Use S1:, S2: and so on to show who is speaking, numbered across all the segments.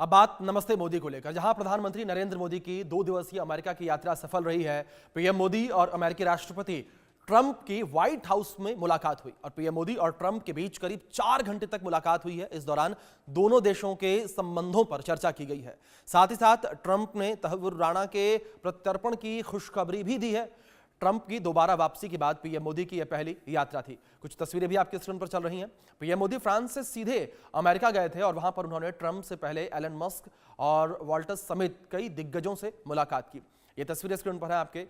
S1: अब बात नमस्ते मोदी को लेकर, जहां प्रधानमंत्री नरेंद्र मोदी की 2 दिवसीय अमेरिका की यात्रा सफल रही है। पीएम मोदी और अमेरिकी राष्ट्रपति ट्रंप की व्हाइट हाउस में मुलाकात हुई और पीएम मोदी और ट्रंप के बीच करीब 4 घंटे तक मुलाकात हुई है। इस दौरान दोनों देशों के संबंधों पर चर्चा की गई है। साथ ही साथ ट्रंप ने तहव्वुर राणा के प्रत्यर्पण की खुशखबरी भी दी है। ट्रंप की दोबारा वापसी के बाद पीएम मोदी की यह पहली यात्रा थी। कुछ तस्वीरें भी आपके स्क्रीन पर चल रही हैं। पीएम मोदी फ्रांस से सीधे अमेरिका गए थे और वहां पर उन्होंने ट्रंप से पहले एलन मस्क और वॉल्टस समेत कई दिग्गजों से मुलाकात की। ये तस्वीरें स्क्रीन पर है आपके,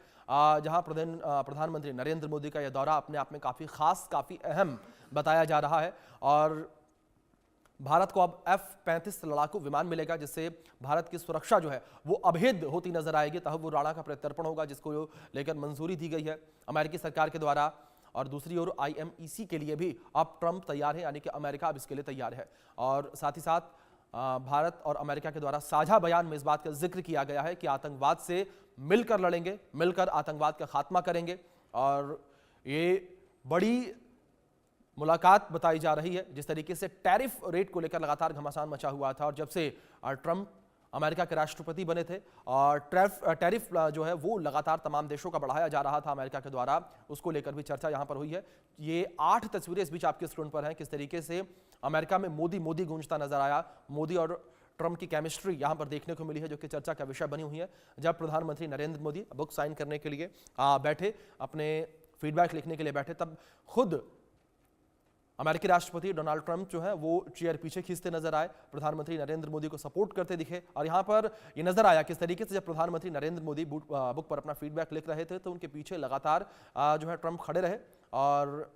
S1: जहां प्रधानमंत्री नरेंद्र मोदी का यह दौरा अपने आप में काफी खास, काफी अहम बताया जा रहा है। और भारत को अब F-35 लड़ाकू विमान मिलेगा, जिससे भारत की सुरक्षा जो है वो अभेद होती नजर आएगी। तहव्वुर राणा का प्रत्यर्पण होगा, जिसको लेकर मंजूरी दी गई है अमेरिकी सरकार के द्वारा। और दूसरी ओर IMEC के लिए भी अब ट्रंप तैयार है, यानी कि अमेरिका अब इसके लिए तैयार है। और साथ ही साथ भारत और अमेरिका के द्वारा साझा बयान में इस बात का जिक्र किया गया है कि आतंकवाद से मिलकर लड़ेंगे, मिलकर आतंकवाद का खात्मा करेंगे। और ये बड़ी मुलाकात बताई जा रही है। जिस तरीके से टैरिफ रेट को लेकर लगातार घमासान मचा हुआ था और जब से ट्रंप अमेरिका के राष्ट्रपति बने थे और टैरिफ जो है वो लगातार तमाम देशों का बढ़ाया जा रहा था अमेरिका के द्वारा, उसको लेकर भी चर्चा यहां पर हुई है। ये 8 तस्वीरें इस बीच आपके स्क्रीन पर हैं, किस तरीके से अमेरिका में मोदी मोदी गूंजता नजर आया। मोदी और ट्रंप की केमिस्ट्री यहां पर देखने को मिली है, जो कि चर्चा का विषय बनी हुई है। जब प्रधानमंत्री नरेंद्र मोदी बुक साइन करने के लिए बैठे, अपने फीडबैक लिखने के लिए बैठे, तब खुद अमेरिकी राष्ट्रपति डोनाल्ड ट्रंप जो है वो चेयर पीछे खींचते नजर आए, प्रधानमंत्री नरेंद्र मोदी को सपोर्ट करते दिखे। और यहां पर ये नजर आया किस तरीके से जब प्रधानमंत्री नरेंद्र मोदी बुक पर अपना फीडबैक लिख रहे थे तो उनके पीछे लगातार जो है ट्रंप खड़े रहे। और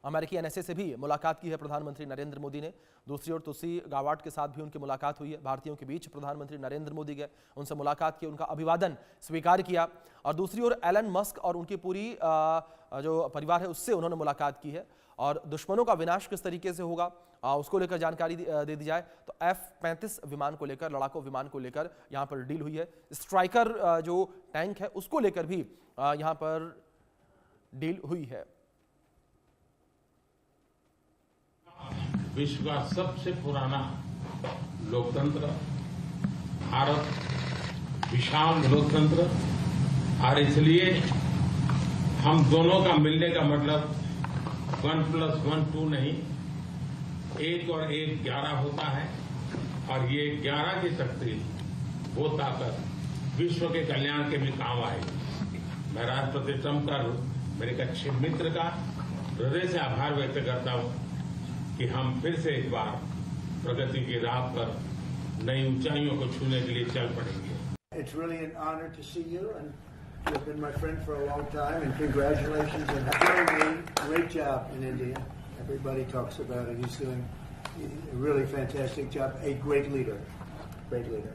S1: अमेरिकी NSA से भी मुलाकात की है प्रधानमंत्री नरेंद्र मोदी ने। दूसरी ओर तुलसी गाबार्ड के साथ भी उनकी मुलाकात हुई है। भारतीयों के बीच प्रधानमंत्री नरेंद्र मोदी गए, उनसे मुलाकात की, उनका अभिवादन स्वीकार किया। और दूसरी ओर एलन मस्क और उनकी पूरी जो परिवार है उससे उन्होंने मुलाकात की है। और दुश्मनों का विनाश किस तरीके से होगा उसको लेकर जानकारी दे दी जाए तो F-35 विमान को लेकर, लड़ाकू विमान को लेकर यहां पर डील हुई है। स्ट्राइकर जो टैंक है उसको लेकर भी यहां पर डील हुई है।
S2: विश्व का सबसे पुराना लोकतंत्र भारत, विशाल लोकतंत्र, और इसलिए हम दोनों का मिलने का मतलब 1+1 2 नहीं, 1 और 1 11 होता है। और ये 11 की शक्ति, वो ताकत विश्व के कल्याण के भी काम आएगी। मैं राष्ट्रपति ट्रंप का, मेरे एक अच्छे मित्र का हृदय से आभार व्यक्त करता हूं कि हम फिर से एक बार प्रगति की राह पर नई ऊंचाइयों को छूने के लिए चल पड़ेंगे।
S3: It's really an honor to see you, and you've been my friend for a long time, and congratulations on doing a great job in India. Everybody talks about it. He's doing a really fantastic job. A great leader. Great leader.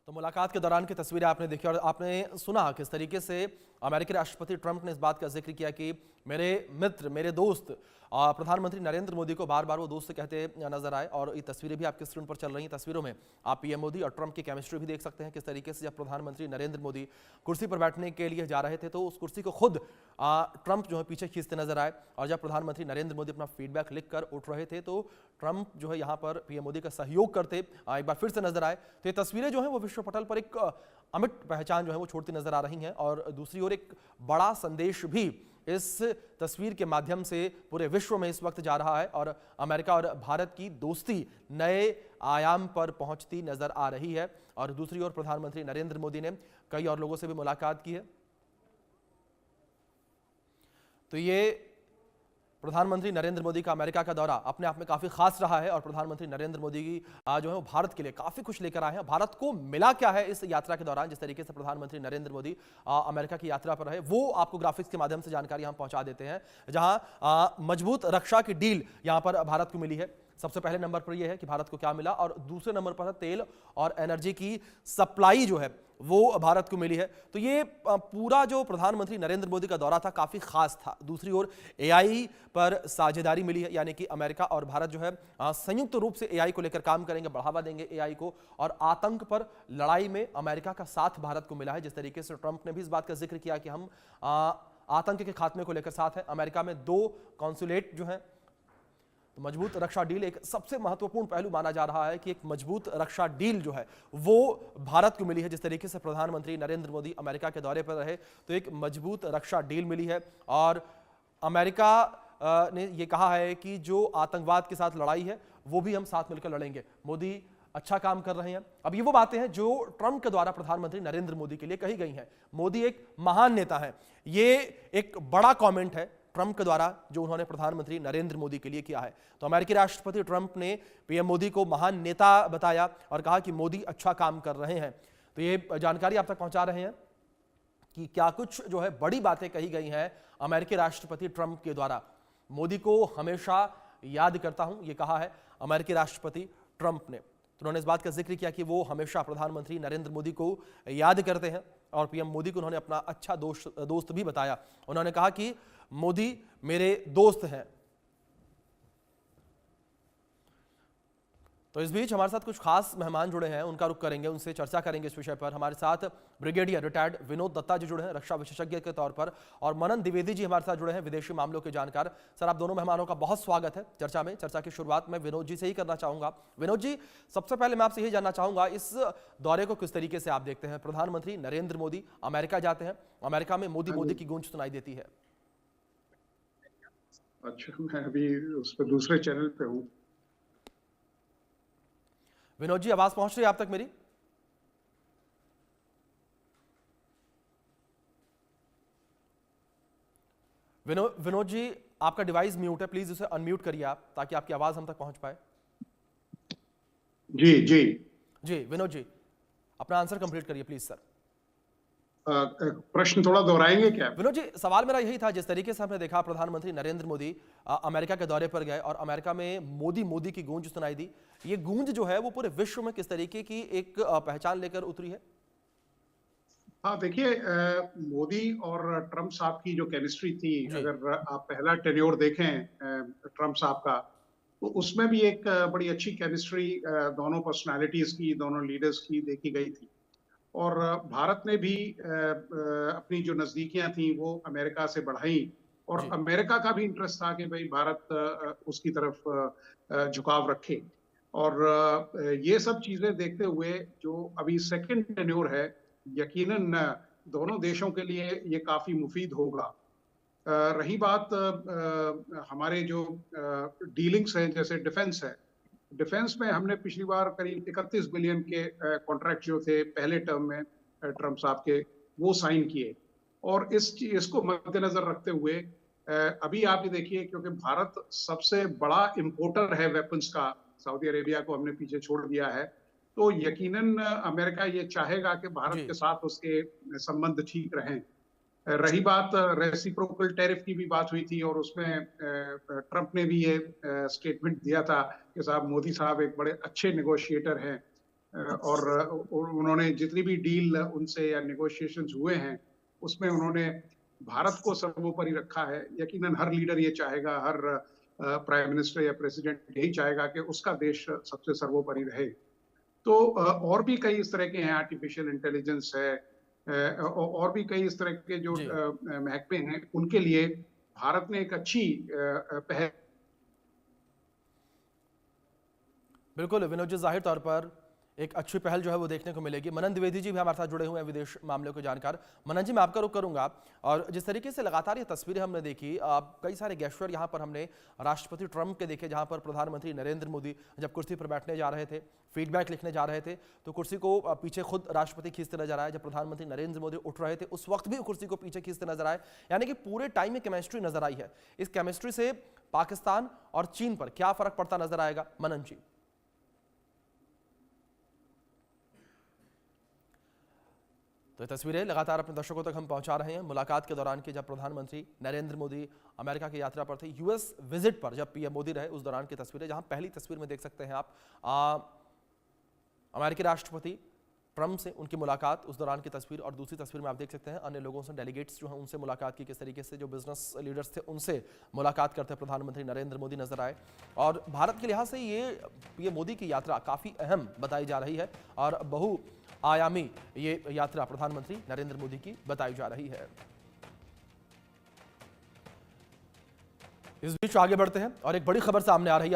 S1: तो मुलाकात के दौरान की तस्वीरें आपने देखी और आपने सुना किस तरीके से अमेरिकी राष्ट्रपति ट्रंप ने इस बात का जिक्र किया कि मेरे मित्र, मेरे दोस्त प्रधानमंत्री नरेंद्र मोदी को बार बार वो दोस्त कहते नजर आए। और ये तस्वीरें भी आपके स्क्रीन पर चल रही हैं। तस्वीरों में आप पीएम मोदी और ट्रंप की केमिस्ट्री भी देख सकते हैं। किस तरीके से जब प्रधानमंत्री नरेंद्र मोदी कुर्सी पर बैठने के लिए जा रहे थे तो उस कुर्सी को खुद ट्रंप जो है पीछे खींचते नजर आए। और जब प्रधानमंत्री नरेंद्र मोदी अपना फीडबैक लिख कर उठ रहे थे तो ट्रंप जो है यहाँ पर पीएम मोदी का सहयोग करते एक बार फिर से नजर आए। तो ये तस्वीरें जो है वो विश्व पटल पर एक अमिट पहचान जो है वो छोड़ती नजर आ रही हैं। और दूसरी ओर एक बड़ा संदेश भी इस तस्वीर के माध्यम से पूरे विश्व में इस वक्त जा रहा है और अमेरिका और भारत की दोस्ती नए आयाम पर पहुंचती नजर आ रही है। और दूसरी ओर प्रधानमंत्री नरेंद्र मोदी ने कई और लोगों से भी मुलाकात की है। तो ये प्रधानमंत्री नरेंद्र मोदी का अमेरिका का दौरा अपने आप में काफी खास रहा है। और प्रधानमंत्री नरेंद्र मोदी की जो है वो भारत के लिए काफी कुछ लेकर आए हैं। भारत को मिला क्या है इस यात्रा के दौरान, जिस तरीके से प्रधानमंत्री नरेंद्र मोदी अमेरिका की यात्रा पर रहे, वो आपको ग्राफिक्स के माध्यम से जानकारी हम पहुंचा देते हैं। जहां मजबूत रक्षा की डील यहां पर भारत को मिली है। सबसे पहले नंबर पर यह है कि भारत को क्या मिला, और दूसरे नंबर पर है तेल और एनर्जी की सप्लाई जो है वो भारत को मिली है। तो ये पूरा जो प्रधानमंत्री नरेंद्र मोदी का दौरा था काफी खास था। दूसरी ओर AI पर साझेदारी मिली है, यानी कि अमेरिका और भारत जो है संयुक्त रूप से AI को लेकर काम करेंगे, बढ़ावा देंगे AI को। और आतंक पर लड़ाई में अमेरिका का साथ भारत को मिला है। जिस तरीके से ट्रंप ने भी इस बात का जिक्र किया कि हम आतंक के खात्मे को लेकर साथ हैं। अमेरिका में 2 कॉन्सुलेट जो है तो मजबूत रक्षा डील एक सबसे महत्वपूर्ण पहलू माना जा रहा है कि एक मजबूत रक्षा डील जो है वो भारत को मिली है। जिस तरीके से प्रधानमंत्री नरेंद्र मोदी अमेरिका के दौरे पर रहे तो एक मजबूत रक्षा डील मिली है और अमेरिका ने ये कहा है कि जो आतंकवाद के साथ लड़ाई है वो भी हम साथ मिलकर लड़ेंगे। मोदी अच्छा काम कर रहे हैं। अब ये वो बातें हैं जो ट्रंप के द्वारा प्रधानमंत्री नरेंद्र मोदी के लिए कही गई हैं। मोदी एक महान नेता हैं, ये एक बड़ा कमेंट है ट्रंप के द्वारा जो उन्होंने प्रधानमंत्री नरेंद्र मोदी के लिए किया है। तो अमेरिकी राष्ट्रपति ट्रंप ने पीएम मोदी को महान नेता बताया और कहा कि मोदी अच्छा काम कर रहे हैं। तो ये जानकारी आप तक पहुंचा रहे हैं कि क्या कुछ जो है बड़ी बातें कही गई हैं अमेरिकी राष्ट्रपति ट्रंप के द्वारा। मोदी को हमेशा याद करता हूं, ये कहा है अमेरिकी राष्ट्रपति ट्रंप ने। तो उन्होंने इस बात का जिक्र किया कि वो हमेशा प्रधानमंत्री नरेंद्र मोदी को याद करते हैं और पीएम मोदी को उन्होंने अपना अच्छा दोस्त भी बताया। उन्होंने कहा कि मोदी मेरे दोस्त हैं। तो इस बीच हमारे साथ कुछ खास मेहमान जुड़े हैं, उनका रुख करेंगे, उनसे चर्चा करेंगे इस विषय पर। हमारे साथ ब्रिगेडियर रिटायर्ड विनोद दत्ता जी जुड़े हैं रक्षा विशेषज्ञ के तौर पर, और मनन द्विवेदी जी हमारे साथ जुड़े हैं विदेशी मामलों के जानकार। सर, आप दोनों मेहमानों का बहुत स्वागत है चर्चा में। चर्चा की शुरुआत मैं विनोद जी से ही करना चाहूंगा। विनोद जी, सबसे पहले मैं आपसे यही जानना चाहूंगा इस दौरे को किस तरीके से आप देखते हैं। प्रधानमंत्री नरेंद्र मोदी अमेरिका जाते हैं, अमेरिका में मोदी मोदी की गूंज सुनाई देती है।
S4: अच्छा, मैं अभी उस पर दूसरे चैनल पे हूँ।
S1: विनोद जी, आवाज पहुंच रही है आप तक मेरी? विनोद जी, आपका डिवाइस म्यूट है, प्लीज उसे अनम्यूट करिए आप, ताकि आपकी आवाज हम तक पहुंच पाए।
S4: जी जी
S1: जी विनोद जी, अपना आंसर कंप्लीट करिए प्लीज सर।
S4: प्रश्न थोड़ा दोहराएंगे क्या?
S1: विनोद जी, सवाल मेरा यही था, जिस तरीके से हमने देखा प्रधानमंत्री नरेंद्र मोदी अमेरिका के दौरे पर गए और अमेरिका में मोदी मोदी की गूंज सुनाई दी। ये गूंज जो है वो पूरे विश्व में किस तरीके की एक पहचान लेकर उतरी है?
S4: हाँ, देखिए, मोदी और ट्रम्प साहब की जो केमिस्ट्री थी, अगर आप पहला टेन्योर देखें ट्रम्प साहब का, तो उसमें भी एक बड़ी अच्छी केमिस्ट्री दोनों पर्सनालिटीज की, दोनों लीडर्स की देखी गई थी। और भारत ने भी अपनी जो नजदीकियां थी वो अमेरिका से बढ़ाई, और अमेरिका का भी इंटरेस्ट था कि भाई भारत उसकी तरफ झुकाव रखे। और ये सब चीजें देखते हुए जो अभी सेकंड टेन्योर है, यकीनन दोनों देशों के लिए ये काफी मुफीद होगा। रही बात हमारे जो डीलिंग्स हैं, जैसे डिफेंस है, डिफेंस में हमने पिछली बार करीब 31 बिलियन के कॉन्ट्रैक्ट जो थे पहले टर्म में ट्रम्प साहब के, वो साइन किए। और इसको मद्देनजर रखते हुए अभी आप ये देखिए, क्योंकि भारत सबसे बड़ा इंपोर्टर है वेपन्स का, सऊदी अरेबिया को हमने पीछे छोड़ दिया है, तो यकीनन अमेरिका ये चाहेगा कि भारत के साथ उसके संबंध ठीक रहें। रही बात रेसिप्रोकल टैरिफ की भी बात हुई थी, और उसमें ट्रंप ने भी ये स्टेटमेंट दिया था कि साहब, मोदी साहब एक बड़े अच्छे नेगोशिएटर हैं, और उन्होंने जितनी भी डील उनसे या नेगोशिएशंस हुए हैं उसमें उन्होंने भारत को सर्वोपरि रखा है। यकीनन हर लीडर ये चाहेगा, हर प्राइम मिनिस्टर या प्रेसिडेंट यही चाहेगा कि उसका देश सबसे सर्वोपरि रहे। तो और भी कई इस तरह के हैं, आर्टिफिशियल इंटेलिजेंस है, और भी कई इस तरह के जो महकमे हैं, उनके लिए भारत ने एक अच्छी पहल।
S1: बिल्कुल विनोद जी, जाहिर तौर पर एक अच्छी पहल जो है वो देखने को मिलेगी। मनन द्विवेदी जी भी हमारे साथ जुड़े हुए हैं, विदेश मामलों के जानकार। मनन जी, मैं आपका रुख करूंगा, और जिस तरीके से लगातार ये तस्वीरें हमने देखी, कई सारे गेस्चर यहाँ पर हमने राष्ट्रपति ट्रंप के देखे, जहाँ पर प्रधानमंत्री नरेंद्र मोदी जब कुर्सी पर बैठने जा रहे थे, फीडबैक लिखने जा रहे थे, तो कुर्सी को पीछे खुद राष्ट्रपति खींचते नजर आए। जब प्रधानमंत्री नरेंद्र मोदी उठ रहे थे उस वक्त भी कुर्सी को पीछे खींचते नजर आए। यानी कि पूरे टाइम में केमिस्ट्री नजर आई है। इस केमिस्ट्री से पाकिस्तान और चीन पर क्या फर्क पड़ता नजर आएगा, मनन जी? तो तस्वीरें लगातार अपने दर्शकों तक हम पहुंचा रहे हैं मुलाकात के दौरान की, जब प्रधानमंत्री नरेंद्र मोदी अमेरिका की यात्रा पर थे, यूएस विजिट पर जब पीएम मोदी रहे, उस दौरान की तस्वीरें, जहां पहली तस्वीर में देख सकते हैं आप अमेरिकी राष्ट्रपति ट्रंप से उनकी मुलाकात, उस दौरान की तस्वीर, और दूसरी तस्वीर में आप देख सकते हैं अन्य लोगों से, डेलीगेट्स जो हैं उनसे मुलाकात की, किस तरीके से जो बिजनेस लीडर्स थे उनसे मुलाकात करते प्रधानमंत्री नरेंद्र मोदी नजर आए। और भारत के लिहाज से ये मोदी की यात्रा काफ़ी अहम बताई जा रही है, और बहुआयामी ये यात्रा प्रधानमंत्री नरेंद्र मोदी की बताई जा रही है। इस बीच आगे बढ़ते हैं और एक बड़ी खबर सामने आ रही है।